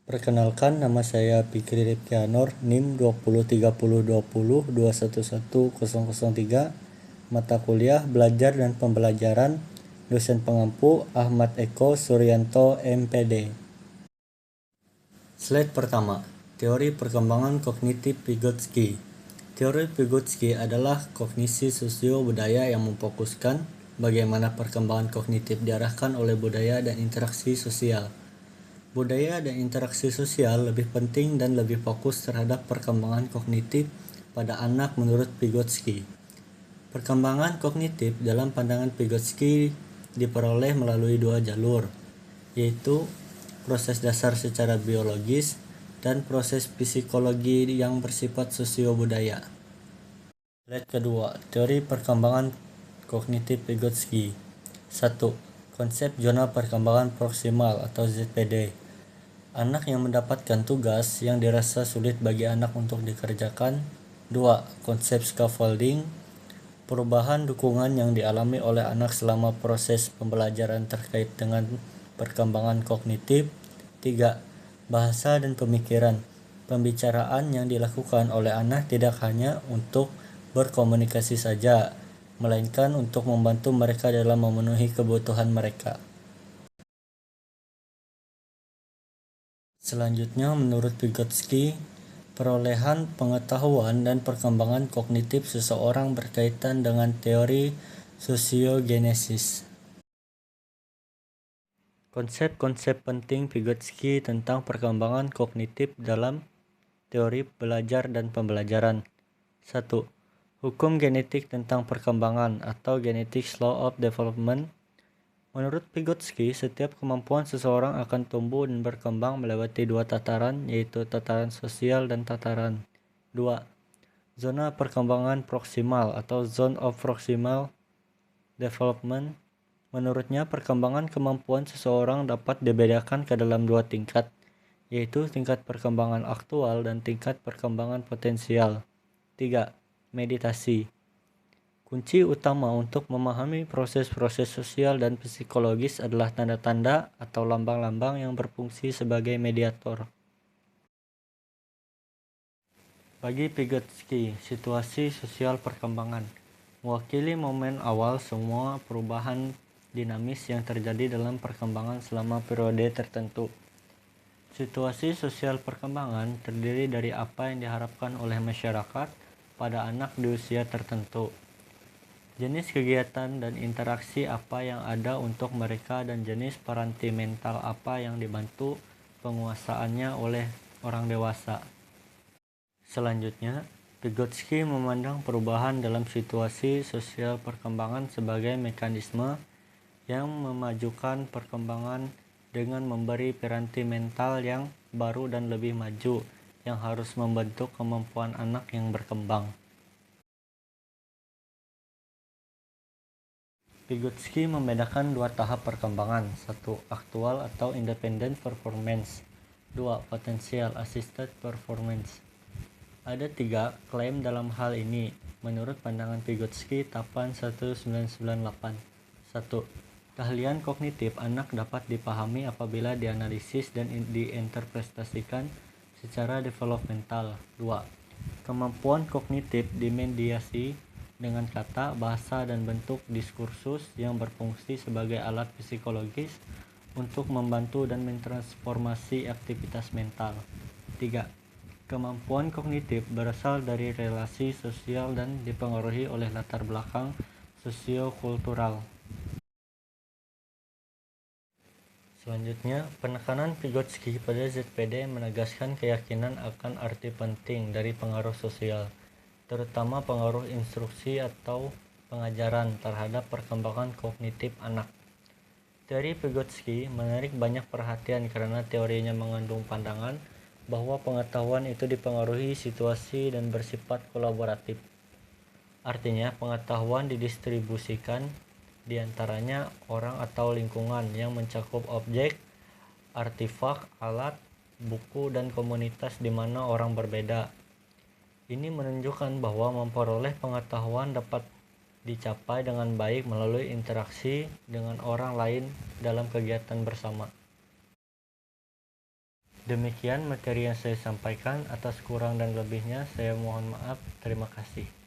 Perkenalkan, nama saya Fikri Rifkianor, NIM 203020211003, mata kuliah Belajar dan Pembelajaran, dosen pengampu Ahmad Eko Suryanto MPD. Slide pertama, teori perkembangan kognitif Vygotsky. Teori Vygotsky adalah kognisi sosio-budaya yang memfokuskan bagaimana perkembangan kognitif diarahkan oleh budaya dan interaksi sosial. Budaya dan interaksi sosial lebih penting dan lebih fokus terhadap perkembangan kognitif pada anak menurut Vygotsky. Perkembangan kognitif dalam pandangan Vygotsky diperoleh melalui dua jalur, yaitu proses dasar secara biologis dan proses psikologi yang bersifat sosio-budaya. Slide kedua, teori perkembangan kognitif Vygotsky. 1. Konsep zona perkembangan proksimal atau ZPD. Anak yang mendapatkan tugas yang dirasa sulit bagi anak untuk dikerjakan. 2. Konsep scaffolding. Perubahan dukungan yang dialami oleh anak selama proses pembelajaran terkait dengan perkembangan kognitif. 3. Bahasa dan pemikiran. Pembicaraan yang dilakukan oleh anak tidak hanya untuk berkomunikasi saja, melainkan untuk membantu mereka dalam memenuhi kebutuhan mereka. Selanjutnya, menurut Vygotsky, perolehan pengetahuan dan perkembangan kognitif seseorang berkaitan dengan teori sosiogenesis. Konsep-konsep penting Vygotsky tentang perkembangan kognitif dalam teori belajar dan pembelajaran. 1. Hukum genetik tentang perkembangan atau genetic law of development. Menurut Vygotsky, setiap kemampuan seseorang akan tumbuh dan berkembang melewati dua tataran, yaitu tataran sosial dan tataran. 2. Zona perkembangan proksimal atau zone of proximal development. Menurutnya, perkembangan kemampuan seseorang dapat dibedakan ke dalam dua tingkat, yaitu tingkat perkembangan aktual dan tingkat perkembangan potensial. 3. Meditasi. Kunci utama untuk memahami proses-proses sosial dan psikologis adalah tanda-tanda atau lambang-lambang yang berfungsi sebagai mediator. Bagi Vygotsky, situasi sosial perkembangan mewakili momen awal semua perubahan dinamis yang terjadi dalam perkembangan selama periode tertentu. Situasi sosial perkembangan terdiri dari apa yang diharapkan oleh masyarakat pada anak di usia tertentu, jenis kegiatan dan interaksi apa yang ada untuk mereka, dan jenis peranti mental apa yang dibantu penguasaannya oleh orang dewasa. Selanjutnya, Vygotsky memandang perubahan dalam situasi sosial perkembangan sebagai mekanisme yang memajukan perkembangan dengan memberi piranti mental yang baru dan lebih maju yang harus membentuk kemampuan anak yang berkembang. Vygotsky membedakan dua tahap perkembangan. 1. Aktual atau independent performance. 2. Potential assisted performance. Ada 3 klaim dalam hal ini menurut pandangan Vygotsky Tapan 1998. 1. Keahlian kognitif anak dapat dipahami apabila dianalisis dan diinterpretasikan secara developmental. 2. Kemampuan kognitif dimediasi dengan kata, bahasa, dan bentuk diskursus yang berfungsi sebagai alat psikologis untuk membantu dan mentransformasi aktivitas mental. 3. Kemampuan kognitif berasal dari relasi sosial dan dipengaruhi oleh latar belakang sosiokultural. Selanjutnya, penekanan Vygotsky pada ZPD menegaskan keyakinan akan arti penting dari pengaruh sosial, terutama pengaruh instruksi atau pengajaran terhadap perkembangan kognitif anak. Teori Vygotsky menarik banyak perhatian karena teorinya mengandung pandangan bahwa pengetahuan itu dipengaruhi situasi dan bersifat kolaboratif. Artinya, pengetahuan didistribusikan di antaranya orang atau lingkungan yang mencakup objek, artefak, alat, buku, dan komunitas di mana orang berbeda. Ini menunjukkan bahwa memperoleh pengetahuan dapat dicapai dengan baik melalui interaksi dengan orang lain dalam kegiatan bersama. Demikian materi yang saya sampaikan, atas kurang dan lebihnya saya mohon maaf. Terima kasih.